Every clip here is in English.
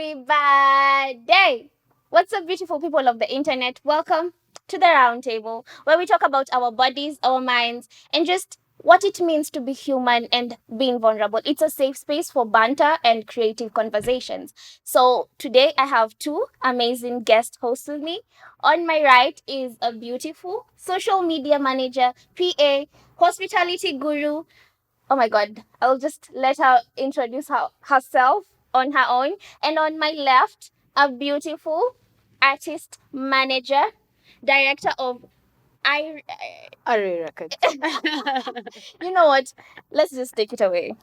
everybody! What's up, beautiful people of the internet? Welcome to the Roundtable, where we talk about our bodies, our minds, and just what it means to be human and being vulnerable. It's a safe space for banter and creative conversations. So today I have two amazing guest hosts with me. On my right is a beautiful social media manager, PA, hospitality guru. Oh my God, I'll just let her introduce herself on her own. And on my left, a beautiful artist, manager, director of I. Array Records. You know what? Let's just take it away.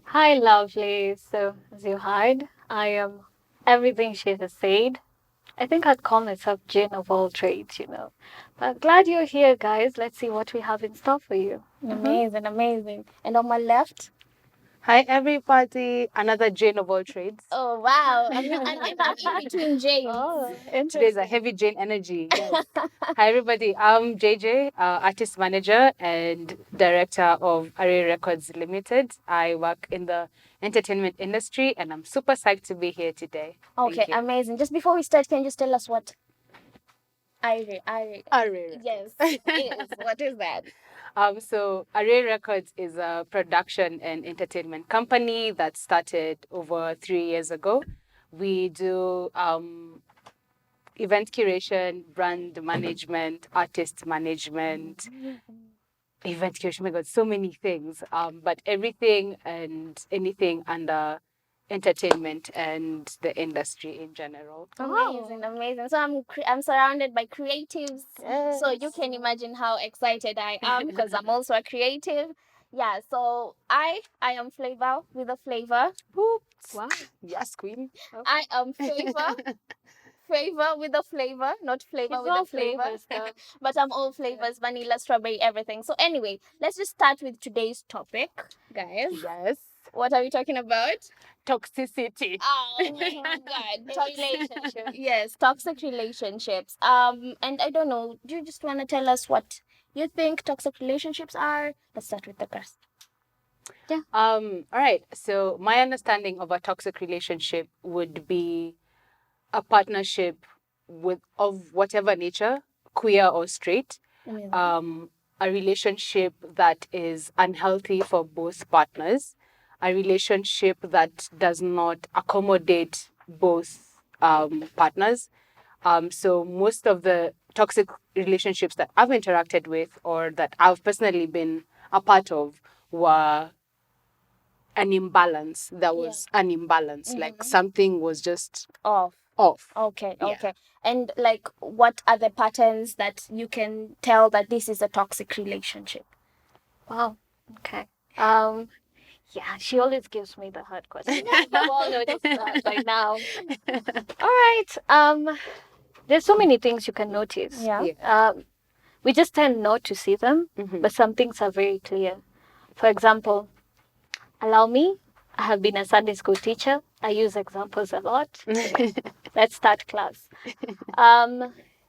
Hi, lovely. So, as you heard, I am everything she has said. I think I'd call myself Jane of all trades, But glad you're here, guys. Let's see what we have in store for you. Amazing, amazing. And on my left, Hi, everybody. Another Jane of all trades. oh wow, I'm in between James. Oh, Today's a heavy Jane energy. Yes. Hi, everybody. I'm JJ, artist manager and director of Array Records Limited. I work in the entertainment industry and I'm super psyched to be here today. Thank Okay, you. amazing. Just before we start, can you just tell us what Irie? Array Records. Yes, is. What is that? So Array Records is a production and entertainment company that started over 3 years ago. We do event curation, brand management, artist management, event curation. Oh my God, so many things. But everything and anything under entertainment and the industry in general. Amazing, amazing. So I'm surrounded by creatives. So you can imagine how excited I am because I'm also a creative. Yeah, so I am Flavor with a flavor. Oops. Wow. Yes, queen. I am Favor with a flavor, not flavor She's with all a flavor. flavors, though. But I'm all flavors, vanilla, strawberry, everything. So anyway, let's just start with today's topic, guys. Yes. What are we talking about? Toxicity. Oh my God, toxic Relationship. Yes, toxic relationships. And I don't know. Do you just want to tell us what you think toxic relationships are? Let's start with the girls. All right. So my understanding of a toxic relationship would be a partnership of whatever nature, queer or straight, a relationship that is unhealthy for both partners, a relationship that does not accommodate both partners. So most of the toxic relationships that I've interacted with or that I've personally been a part of were an imbalance. There was an imbalance, like something was just Off. off. Okay, Yeah. okay. And like, what are the patterns that you can tell that this is a toxic relationship? Wow. Okay. Yeah, she always gives me the hard question. You've all noticed that by now. All right. There's so many things you can notice. Yeah. We just tend not to see them, but some things are very clear. For example, allow me. I have been a Sunday school teacher. I use examples a lot. Let's start class.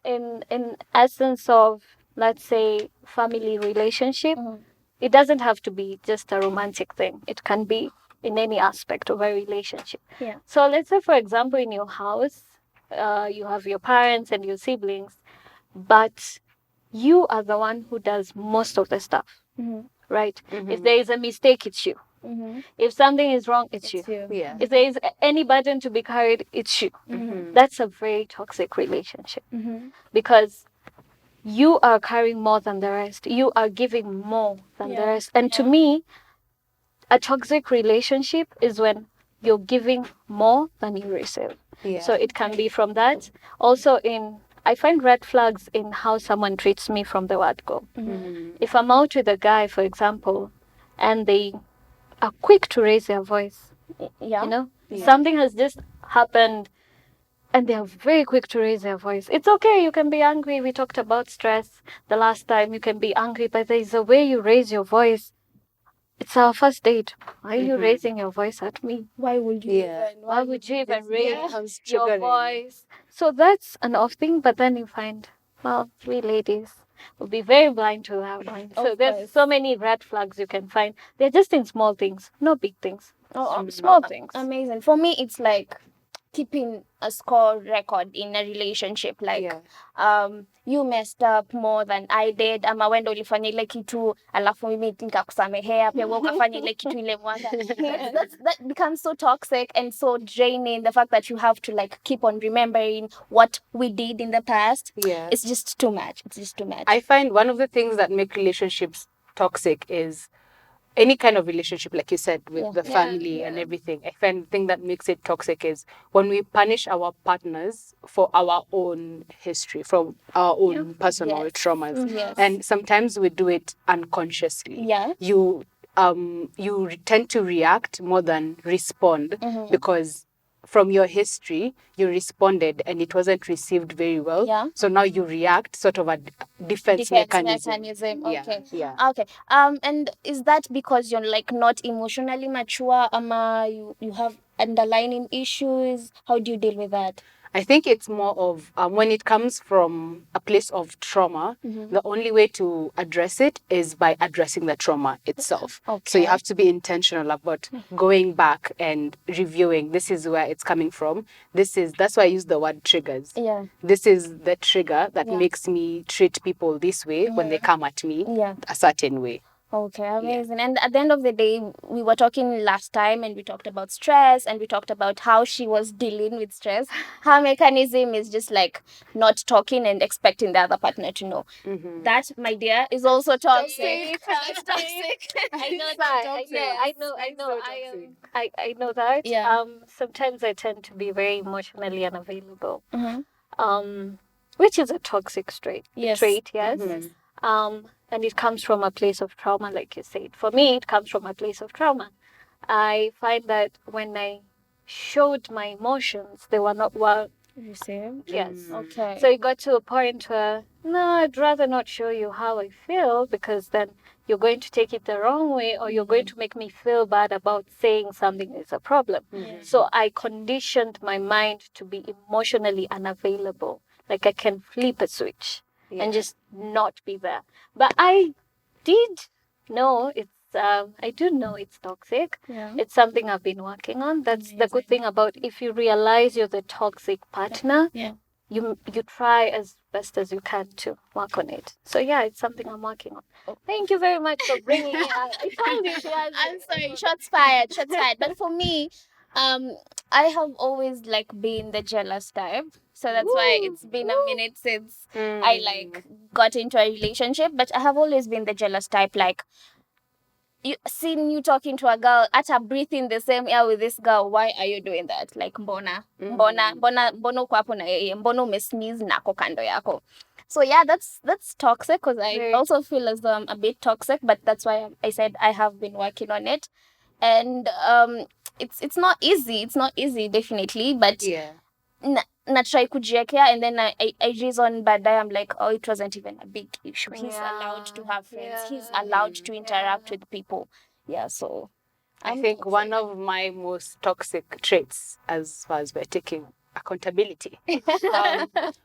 In essence of, let's say, family relationship, it doesn't have to be just a romantic thing. It can be in any aspect of a relationship. Yeah. So let's say, for example, in your house, you have your parents and your siblings, but you are the one who does most of the stuff, right? If there is a mistake, it's you. If something is wrong, it's you. Yeah. If there is any burden to be carried, it's you. That's a very toxic relationship because you are carrying more than the rest. You are giving more than the rest. And to me, a toxic relationship is when you're giving more than you receive. Yeah. So it can be from that. Also, I find red flags in how someone treats me from the word go. If I'm out with a guy, for example, and they are quick to raise their voice, Yeah. something has just happened and they are very quick to raise their voice. It's okay, you can be angry. We talked about stress the last time. You can be angry, but there's a way you raise your voice. It's our first date. Why are you raising your voice at me? Why would you even? Why would you even raise becomes your triggering. voice? So that's an off thing, but then you find, well, we ladies will be very blind to that one. So Of there's course. so many red flags you can find. They're just in small things, no big things. Oh, Small things. Amazing. For me, it's like keeping a score record in a relationship, like you messed up more than I did, ama wewe ndo ulifanya ile kitu alafu mimi nikakusamehea pia wewe ukafanya ile kitu ile mwanza. That becomes so toxic and so draining, the fact that you have to like keep on remembering what we did in the past. It's just too much. I find one of the things that make relationships toxic is any kind of relationship, like you said, with the family and everything. I find the thing that makes it toxic is when we punish our partners for our own history, from our own personal traumas. And sometimes we do it unconsciously. You tend to react more than respond because from your history, you responded and it wasn't received very well. So now you react, sort of a defense mechanism. Okay. Okay. And is that because you're like not emotionally mature, you have underlying issues? How do you deal with that? I think it's more of when it comes from a place of trauma, the only way to address it is by addressing the trauma itself. So you have to be intentional about going back and reviewing, this is where it's coming from. That's why I use the word triggers. This is the trigger that makes me treat people this way when they come at me a certain way. Okay, amazing. And at the end of the day, we were talking last time and we talked about stress and we talked about how she was dealing with stress. Her mechanism is just like not talking and expecting the other partner to know. That, my dear, is also toxic. It's toxic. I know that. Sometimes I tend to be very emotionally unavailable. Which is a toxic trait. And it comes from a place of trauma, like you said. For me, it comes from a place of trauma. I find that when I showed my emotions, they were not well received. Yes. Okay. So it got to a point where, no, I'd rather not show you how I feel, because then you're going to take it the wrong way, or you're going to make me feel bad about saying something is a problem. So I conditioned my mind to be emotionally unavailable. Like I can flip a switch. And just not be there. But I did know I do know it's toxic. It's something I've been working on. That's the good thing about if you realize you're the toxic partner, you try as best as you can to work on it. So it's something I'm working on. Thank you very much for bringing it up. I told you. I'm sorry, shots fired. But for me, I have always like been the jealous type. So that's why it's been a minute since I like got into a relationship. But I have always been the jealous type. Like, seen you talking to a girl, breathing the same air with this girl. Why are you doing that? Like, mbona uko hapo na yeye, mbona umesneeze na ako kando yako. So that's toxic, because I also feel as though I'm a bit toxic. But that's why I said I have been working on it, and it's not easy. It's not easy, definitely. But na try kujiekea, and then I reason baadaye, I'm like, oh, it wasn't even a big issue. He's allowed to have friends. He's allowed to interact with people. So I think one of my most toxic traits, as far as we're taking accountability,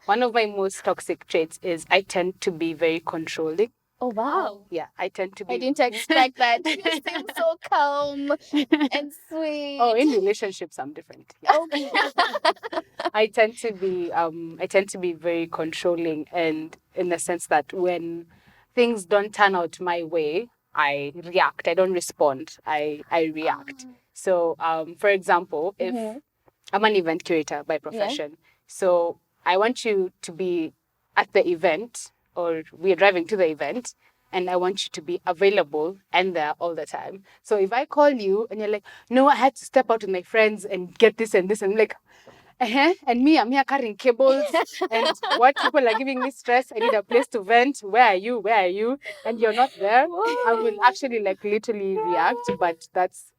one of my most toxic traits is I tend to be very controlling. Oh, wow. Yeah, I tend to be. I didn't expect that. You seem so calm and sweet. Oh, in relationships, I'm different. Okay. I tend to be very controlling, and in the sense that when things don't turn out my way, I react. I don't respond. I react. So, for example, if I'm an event curator by profession, so I want you to be at the event, or we're driving to the event, and I want you to be available and there all the time. So if I call you and you're like, no, I had to step out with my friends and get this and this, and I'm like, and me, I'm here carrying cables, and what people are giving me stress. I need a place to vent. Where are you? And you're not there. I will actually like literally react, but that's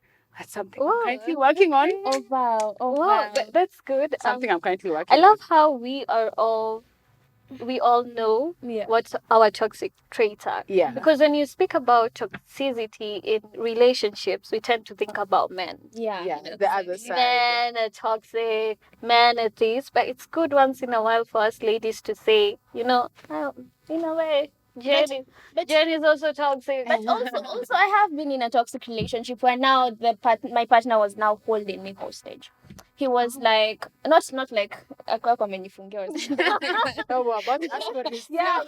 something I'm currently working on. Oh wow. That's good. Something I'm currently working on. I love how we all know what our toxic traits are. Because when you speak about toxicity in relationships, we tend to think about men. The other side. Men are toxic, men are this. But it's good once in a while for us ladies to say, in a way, Jen is also toxic. But also I have been in a toxic relationship where now my partner was now holding me hostage. he was like not like akwako amenifungia or something. Oh, we're about to ask for this. Yeah.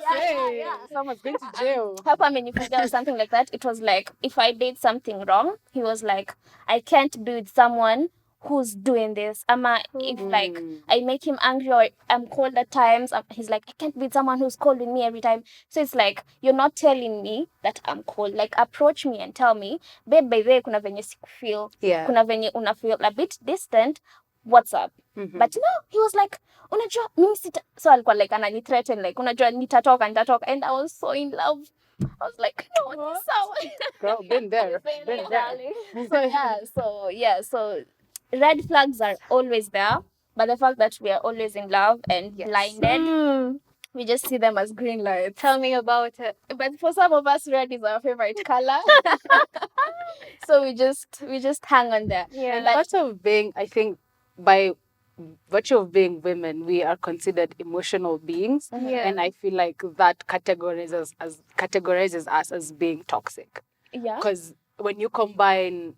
Someone's going to jail. Hapo amenifungia or something like that. It was like if I did something wrong, he was like, I can't be with someone who's doing this. Ama if like I make him angry or I'm cold at times, he's like, I can't be with someone who's cold with me every time. So it's like, you're not telling me that I'm cold. Like approach me and tell me, babe, by the way, kuna venye sikufeel, Yeah. kuna venye una feel a bit distant. What's up? But no, he was like, unajua mimi sita. So alikuwa like anani-threaten like, unajua nitatoka. And I was so in love. I was like, no, it's so. Girl, been there. Been there. So red flags are always there, but the fact that we are always in love and blinded, we just see them as green lights. Tell me about it. But for some of us, red is our favorite color. So we just hang on there. Yeah. And part of being, I think, by virtue of being women, we are considered emotional beings. Yeah. And I feel like that categorizes us as being toxic. Yeah. Because when you combine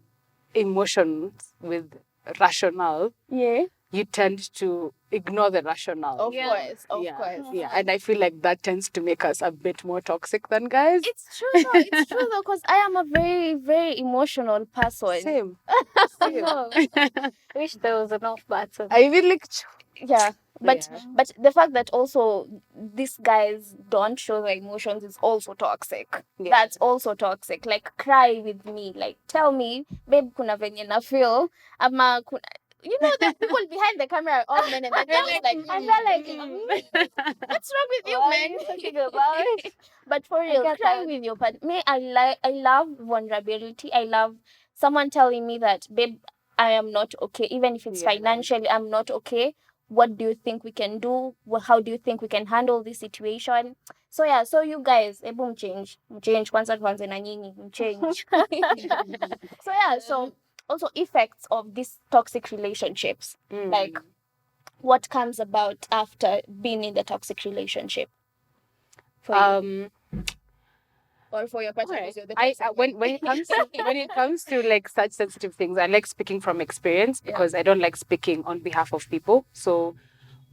emotions with rationale, Yeah. you tend to ignore the rationale. Of Yeah. course. Of yeah. course. Yeah. And I feel like that tends to make us a bit more toxic than guys. It's true though, because I am a very, very emotional person. Same. No. Wish there was an off button. I even like Yeah. But Yeah. but the fact that also these guys don't show their emotions is also toxic. Yeah. That's also toxic. Like cry with me. Like tell me, babe, kuna venye na feel. Ama kuna, you know the people behind the camera are all men and they're like, and they're like, what's wrong with you, What are man? you talking about? But for real, get cry that. with your partner. Me, I love vulnerability. I love someone telling me that, babe, I am not okay. Even if it's Yeah. financially, I'm not okay. What do you think we can do? How do you think we can handle this situation? So yeah, so you guys, ebu mchange, kwanza tuanze na nyinyi, mchange. So yeah, so also effects of these toxic relationships, like what comes about after being in the toxic relationship. For you. Or for your partner, Alright. because you're the I toxic when it comes to like such sensitive things, I like speaking from experience because I don't like speaking on behalf of people. So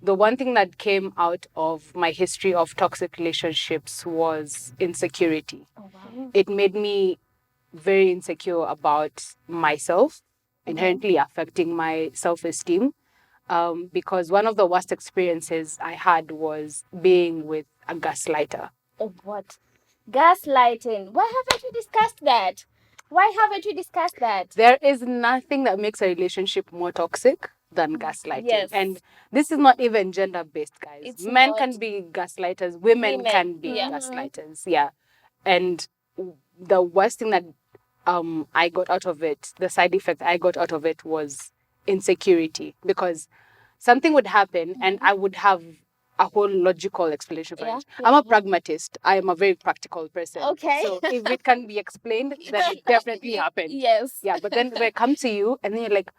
the one thing that came out of my history of toxic relationships was insecurity. Oh, wow. It made me very insecure about myself, inherently affecting my self-esteem. Because one of the worst experiences I had was being with a gaslighter. Oh, what? Gaslighting. Why haven't we discussed that? There is nothing that makes a relationship more toxic than gaslighting. Yes. And this is not even gender-based, guys. It's Men not. can be gaslighters, women can be gaslighters. Yeah. And the worst thing that I got out of it, the side effect I got out of it was insecurity, because something would happen and I would have a whole logical explanation for it. I'm a pragmatist. I am a very practical person. Okay. So if it can be explained, then it definitely happened. Yes. Yeah, but then when I come to you and then you're like,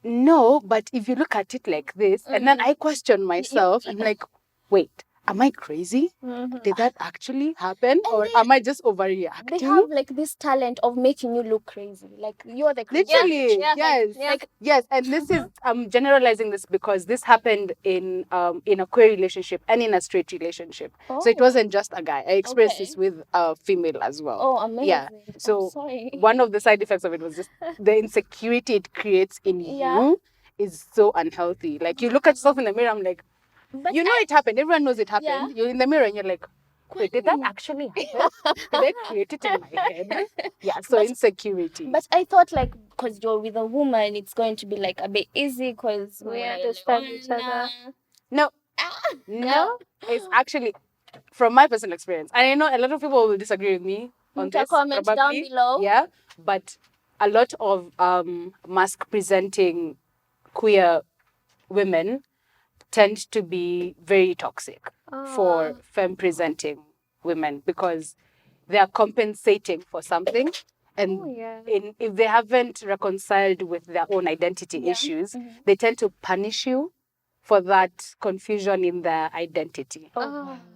no, but if you look at it like this, and then I question myself, I'm like, wait, am I crazy? Did that actually happen? Or am I just overreacting? They have like this talent of making you look crazy. Like you're the crazy. Literally, Yeah. yes. Yeah. Yes, and this is I'm generalizing this because this happened in a queer relationship and in a straight relationship. So it wasn't just a guy. I experienced this with a female as well. Oh, amazing. Yeah. So sorry. one of the side effects of it was just the insecurity it creates in you is so unhealthy. Like you look at yourself in the mirror, I'm like, But you know it happened. Everyone knows it happened. Yeah. You're in the mirror and you're like, wait, did that actually happen? Did I create it in my head? Yeah, so insecurity. But I thought like, because you're with a woman, it's going to be like a bit easy because We understand each other. No. No. It's actually, from my personal experience, and I know a lot of people will disagree with me on this. Comment down probably. below. Yeah, but a lot of mask-presenting queer women tend to be very toxic for femme-presenting women because they are compensating for something. And if they haven't reconciled with their own identity issues, they tend to punish you for that confusion in their identity.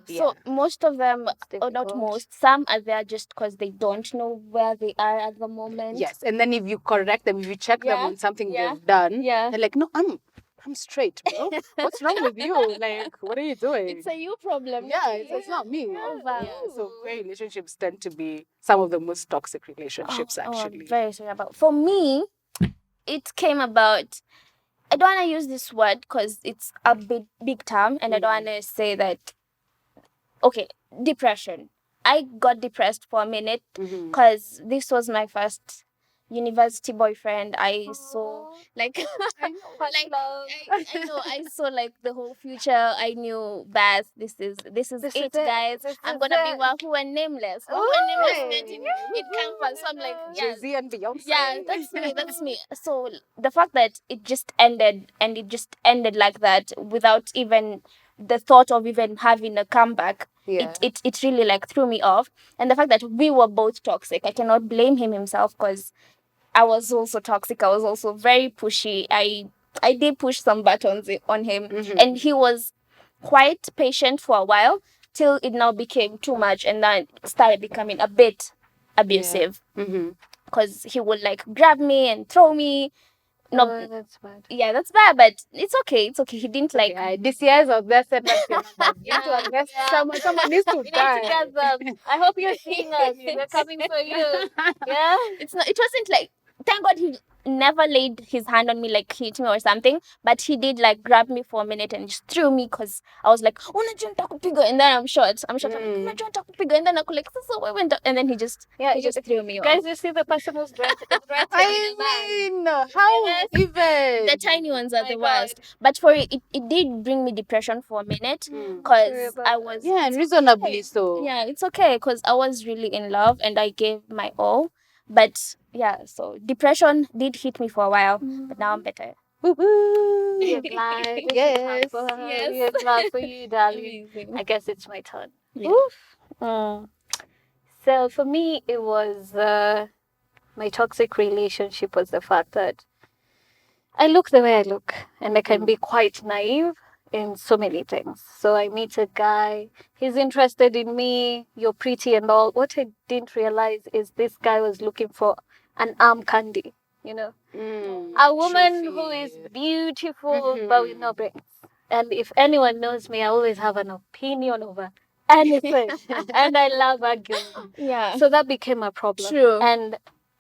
So most of them, or not difficult. most, some are there just because they don't know where they are at the moment. Yes, and then if you correct them, if you check them Yeah, on something yeah, they've done, yeah. they're like, no, I'm straight, bro. What's wrong with you? Like, what are you doing? It's a you problem. Yeah, it's not me. Oh, wow. Yeah, so queer relationships tend to be some of the most toxic relationships, I'm actually. very sorry about. For me, it came about. I don't want to use this word because it's a big term, and I don't want to say that. Okay, depression. I got depressed for a minute because this was my first university boyfriend. I saw like I know. like I know I saw like the whole future. I knew Beth. This is it, guys. I'm gonna be Wahoo and Nameless. Wahoo and Nameless met in campus. So I'm like, yeah, Jay-Z and Beyonce. yeah, that's me. That's me. So the fact that it just ended and it just ended like that without even the thought of even having a comeback, it really like threw me off. And the fact that we were both toxic, I cannot blame himself because I was also toxic. I was also very pushy. I did push some buttons on him, and he was quite patient for a while till it now became too much, and then it started becoming a bit abusive because he would like grab me and throw me. No, That's bad. yeah, that's bad, but it's okay. It's okay. He didn't like. Yeah, this year's of that said that's your number. You need to invest. Someone needs to die. I hope you're seeing us. We're coming for you. Yeah. It's not. It wasn't like. Thank God he never laid his hand on me like hit me or something, but he did like grab me for a minute and just threw me because I was like, "Oh, unajua nitakupiga," and then I'm short. I'm like, "Unajua nitakupiga," and then I could like, "So we went," and then he just threw me off. Guys, you see the person who's threatening. I mean, how even? The tiny ones are My the God. worst. But for it did bring me depression for a minute because I was and reasonably so. yeah, it's okay because I was really in love and I gave my all. But yeah, so depression did hit me for a while, but now I'm better. Woo-hoo. We're glad. Yes. Yes. We're glad for you, darling. Amazing. I guess it's my turn. Yeah. Oof. So for me, it was my toxic relationship was the fact that I look the way I look, and I can be quite naive in so many things. So I meet a guy, he's interested in me, you're pretty and all. What I didn't realize is this guy was looking for an arm candy, you know, a woman who is beautiful but with no brains. And if anyone knows me, I always have an opinion over anything, and I love arguing. Yeah. So that became a problem. True. And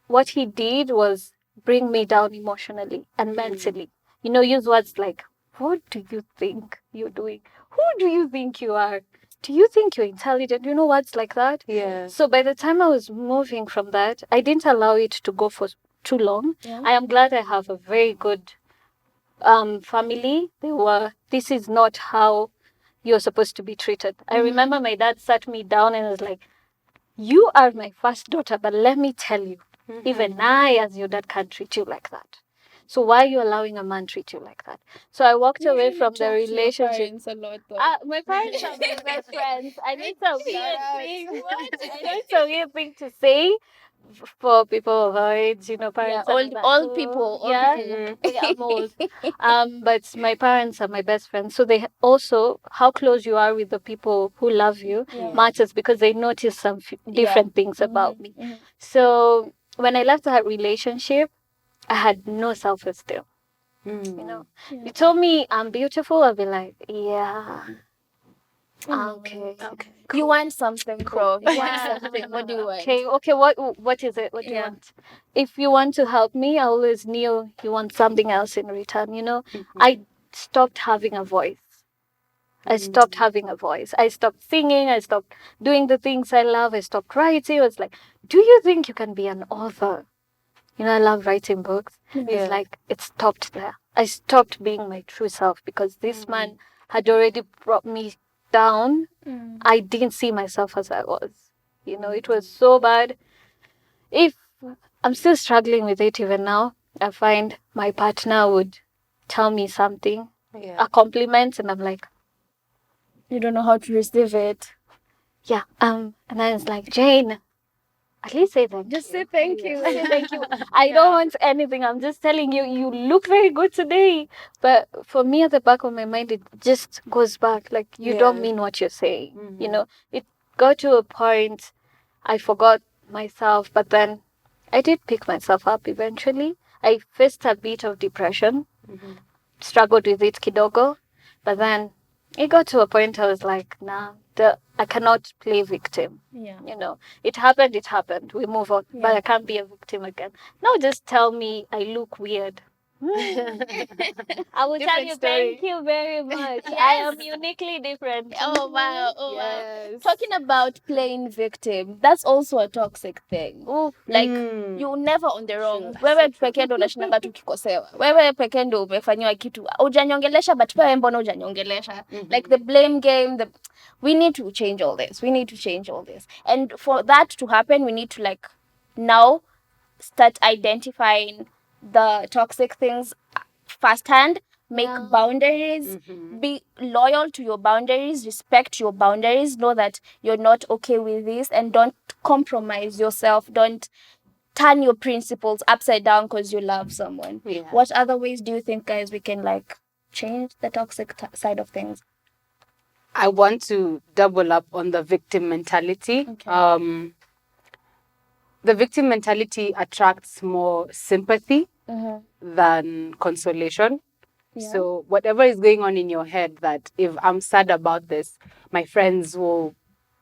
what he did was bring me down emotionally and mentally. You know, use words like, what do you think you're doing? Who do you think you are? Do you think you're intelligent? You know, words like that. Yeah. So by the time I was moving from that, I didn't allow it to go for too long. Yeah. I am glad I have a very good family. This is not how you're supposed to be treated. I remember my dad sat me down and was like, you are my first daughter, but let me tell you, even I, as your dad, can't treat you like that. So why are you allowing a man treat you like that? So I walked away from the relationship. A lot, though. My parents are my best friends. I need some weird thing. I know it's a weird thing to say for people of our age, you know, parents. Yeah, are that old too. people. Yeah, I'm old. But my parents are my best friends. So they also, how close you are with the people who love you matters because they notice some different things about me. So when I left that relationship, I had no self-esteem. You know, you told me I'm beautiful, I'll be like, yeah. Okay. You want something, bro. You want something. What do you want? Okay. What is it? What do you want? If you want to help me, I always knew you want something else in return. You know, I stopped having a voice. I stopped having a voice. I stopped singing. I stopped doing the things I love. I stopped writing. I was like, do you think you can be an author? You know, I love writing books. It's like, it stopped there. I stopped being my true self because this man had already brought me down. I didn't see myself as I was. You know, it was so bad. If I'm still struggling with it even now, I find my partner would tell me something, a compliment, and I'm like, You don't know how to receive it. yeah. And then it's like, Jane, at least say thank Just you. say thank you. Say thank you. I don't want anything. I'm just telling you, you look very good today. But for me, at the back of my mind, it just goes back. Like, you don't mean what you're saying. You know, it got to a point I forgot myself, but then I did pick myself up eventually. I faced a bit of depression, struggled with it kidogo, but then it got to a point I was like, nah, I cannot play victim. Yeah. You know, it happened. We move on, but I can't be a victim again. Now just tell me I look weird. I will tell Different you, story. thank you very much. I Yes. am uniquely different. Oh wow! Oh wow! Yes. Talking about playing victim, that's also a toxic thing. Ooh, Like Mm. you never on the wrong. True. Wewe pekee ndo unashinanga tukikosewa. Wewe pekee ndo umefanyiwa kitu. Hujanyongelesha but wewe mbona hujanyongelesha? Like the blame game, we need to change all this. We need to change all this. And for that to happen, we need to like now start identifying the toxic things firsthand, make boundaries, be loyal to your boundaries, respect your boundaries, know that you're not okay with this, and don't compromise yourself. Don't turn your principles upside down because you love someone. Yeah. What other ways do you think, guys, we can like change the toxic side of things? I want to double up on the victim mentality. Okay. The victim mentality attracts more sympathy than consolation. Yeah. So whatever is going on in your head, that if I'm sad about this, my friends will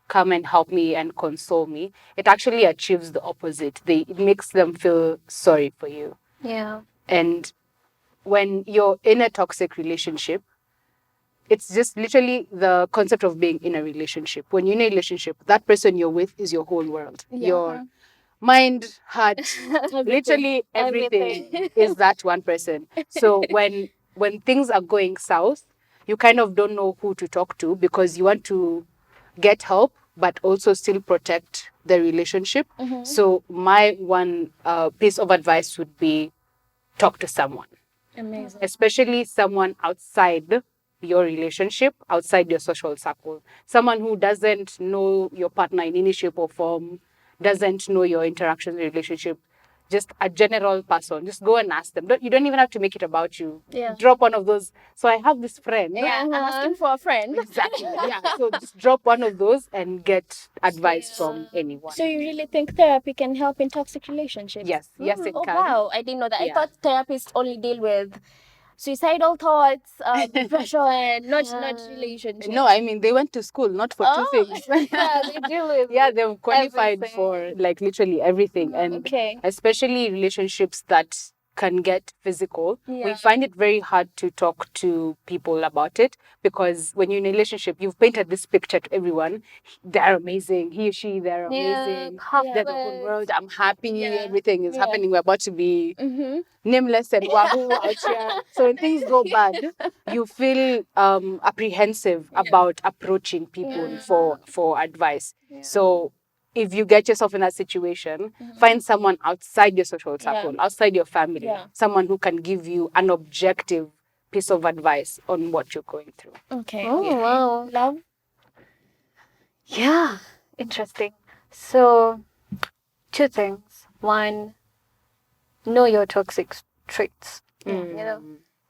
come and help me and console me, it actually achieves the opposite. It makes them feel sorry for you. yeah. And when you're in a toxic relationship, it's just literally the concept of being in a relationship. When you're in a relationship, that person you're with is your whole world. Yeah. Your mind, heart, literally everything is that one person. So when things are going south, you kind of don't know who to talk to because you want to get help, but also still protect the relationship. So my one piece of advice would be talk to someone, Amazing. especially someone outside your relationship, outside your social circle, someone who doesn't know your partner in any shape or form, doesn't know your interactions in the relationship, just a general person. Just go and ask them. You don't even have to make it about you. Yeah. Drop one of those. So I have this friend. Yeah, I'm asking for a friend. Exactly. Yeah. So just drop one of those and get advice from anyone. So you really think therapy can help in toxic relationships? Yes. Yes, it Oh can. wow, I didn't know that. I Yeah. thought therapists only deal with suicidal thoughts, depression, not relationships. No, I mean, they went to school, not for two things. Yeah, they deal with Yeah, they've qualified everything. for like literally everything. And Okay. especially relationships that can get physical, we Yeah. find it very hard to talk to people about it because when you're in a relationship, you've painted this picture to everyone. They're amazing. He or she, they're amazing. They're the whole world. I'm happy. Everything is happening. We're about to be nameless and wahoo out here. So when things go bad, you feel apprehensive about approaching people for advice. So if you get yourself in that situation, find someone outside your social circle, outside your family, someone who can give you an objective piece of advice on what you're going through. Okay. Oh, wow. Love. Yeah, interesting. So, two things. One, know your toxic traits. You know,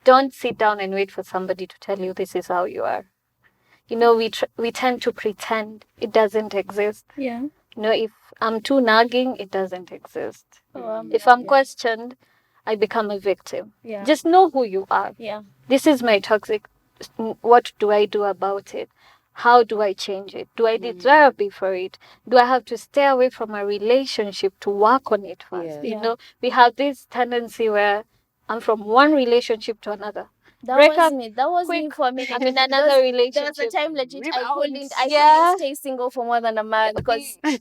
don't sit down and wait for somebody to tell you this is how you are. You know, we tend to pretend it doesn't exist. Yeah. You know, if I'm too nagging, it doesn't exist. If I'm questioned, I become a victim. Yeah. Just know who you are. Yeah. This is my toxic. What do I do about it? How do I change it? Do I need therapy for it? Do I have to stay away from a relationship to work on it first? You know, we have this tendency where I'm from one relationship to another. That Break was up me. That was me quick. for a minute. I'm in another relationship. There was a time legit I couldn't Yeah. stay single for more than a month because why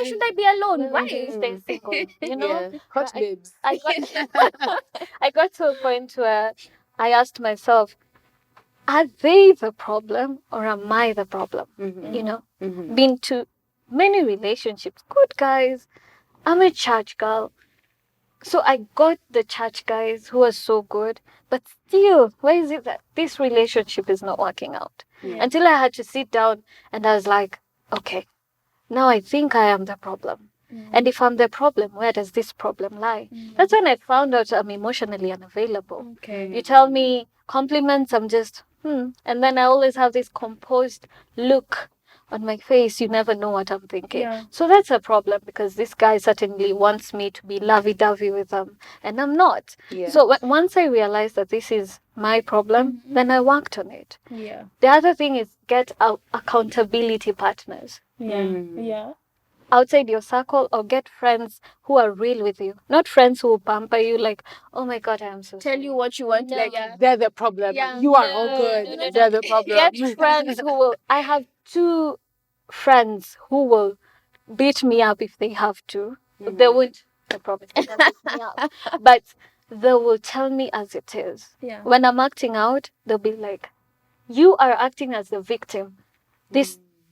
should I be alone? Why would you stay single? You know, Hot babes. I got to a point where I asked myself, are they the problem or am I the problem? You know, been to many relationships, good guys. I'm a church girl. So I got the church guys who are so good, but still, why is it that this relationship is not working out? Until I had to sit down and I was like, okay, now I think I am the problem. And if I'm the problem, where does this problem lie? That's when I found out I'm emotionally unavailable. Okay. You tell me compliments, I'm just, And then I always have this composed look on my face. You never know what I'm thinking. Yeah. So that's a problem, because this guy certainly wants me to be lovey-dovey with him, and I'm not. Yeah. So once I realized that this is my problem, then I worked on it. Yeah. The other thing is get accountability partners Yeah. Yeah. outside your circle, or get friends who are real with you, not friends who will pamper you like, oh my god, I am so Tell sorry. you what you want. No. Like, yeah. They're the problem. Yeah. You are all good. no. They're the problem. Get friends who will. I have 2 friends who will beat me up if they have to. They won't, I promise, they can beat me up, but they will tell me as it is. Yeah. When I'm acting out, they'll be like, you are acting as the victim.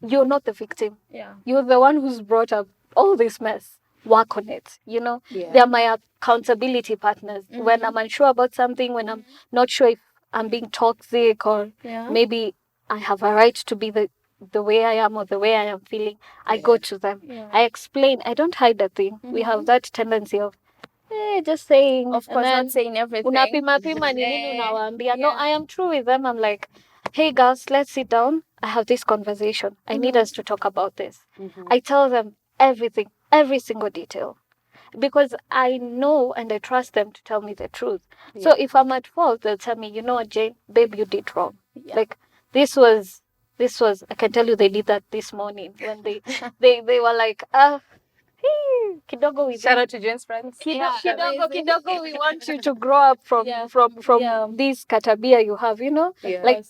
You're not the victim. Yeah. You're the one who's brought up all this mess. Work on it. Yeah. They're my accountability partners. When I'm unsure about something, when I'm not sure if I'm being toxic, or Yeah. maybe I have a right to be the way I am, or the way I am feeling, I go to them. Yeah. I explain. I don't hide the thing. We have that tendency of just saying. Of course, not saying everything. Unapima pima ni nini unawaambia. No, Yeah. I am true with them. I'm like, hey girls, let's sit down. I have this conversation. I need us to talk about this. I tell them everything, every single detail, because I know and I trust them to tell me the truth. So if I'm at fault, they'll tell me, you know what, Jane, babe, you did wrong. Yeah. Like this was, I can tell you they did that this morning when they were like, kidogo, we Shout out to Jane's friends. kidogo, we want you to grow up from Yeah. this katabia you have, Yeah. like,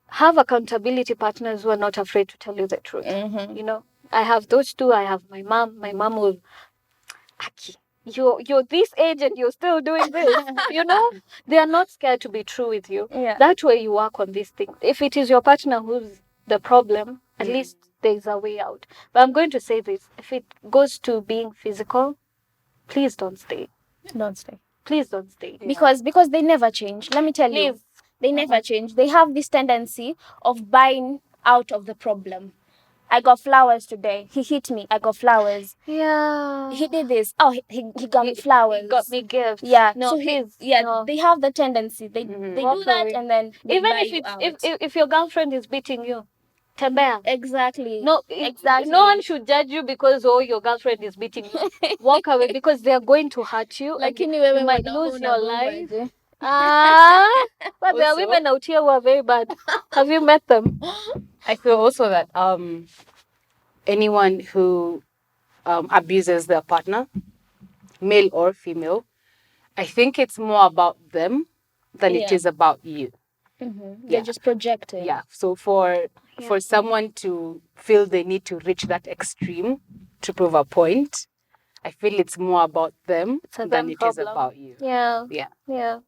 have accountability partners who are not afraid to tell you the truth. I have those 2. I have my mom. My mom will, Aki, you're this age and you're still doing this. They are not scared to be true with you. Yeah. That way you work on this thing. If it is your partner who's the problem, at least there's a way out. But I'm going to say this: if it goes to being physical, please don't stay. Don't stay. Please don't stay. Because they never change. Let me tell you. Please. They never change. They have this tendency of buying out of the problem. I got flowers today. He hit me. I got flowers. Yeah. He did this. Oh, he got me flowers. He got me gifts. Yeah. No, so please. no. They have the tendency. They Walk do that away. and then they Even buy if you it's out. if your girlfriend is beating you, tembea. Exactly. No, exactly. No one should judge you because your girlfriend is beating you. Walk away, because they are going to hurt you. Like and you might lose your life. But there are Also- women out here who are very bad. Have you met them? I feel also that anyone who abuses their partner, male or female, I think it's more about them than it Yeah. is about you. They're just projecting. Yeah. So for someone to feel they need to reach that extreme to prove a point, I feel it's more about them It's a than them it is problem. about you. Yeah. Yeah. Yeah.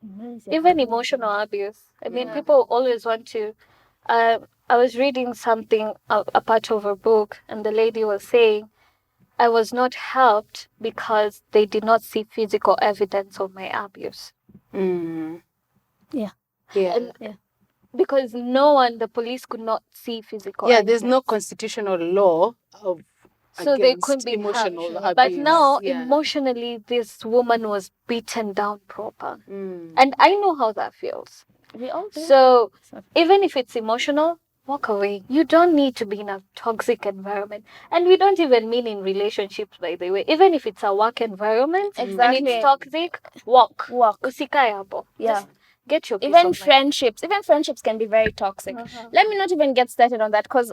Amazing. Even emotional abuse. I mean, people always want to. I was reading something, a part of a book, and the lady was saying, I was not helped because they did not see physical evidence of my abuse. Mm. Yeah. Yeah. And because the police could not see physical Yeah, evidence. there's no constitutional law of So they against couldn't be emotional helped. abuse. But now, Yeah. emotionally, this woman was beaten down proper. Mm. And I know how that feels. We all do. So even if it's emotional, walk away. You don't need to be in a toxic environment. And we don't even mean in relationships, by the way. Even if it's a work environment and Exactly. it's toxic, walk. Walk. Usikae hapo. Yeah. Just get your peace Even of mind. friendships can be very toxic. Let me not even get started on that, because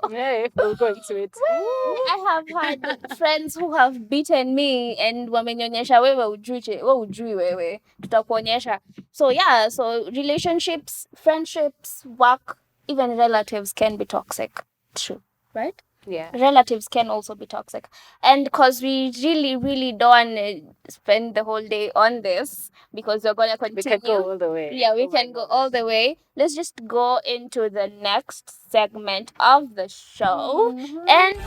Yeah, we'll go into it. I have had friends who have beaten me and wamenyonyesha wewe ujui wewe tutakuonyesha. So yeah, so relationships, friendships, work, even relatives can be toxic. True, right? Yeah. Relatives can also be toxic. And because we really, really don't spend the whole day on this, because we're going to We continue. can go all the way. Yeah, we Oh my can go gosh. all the way. Let's just go into the next segment of the show. And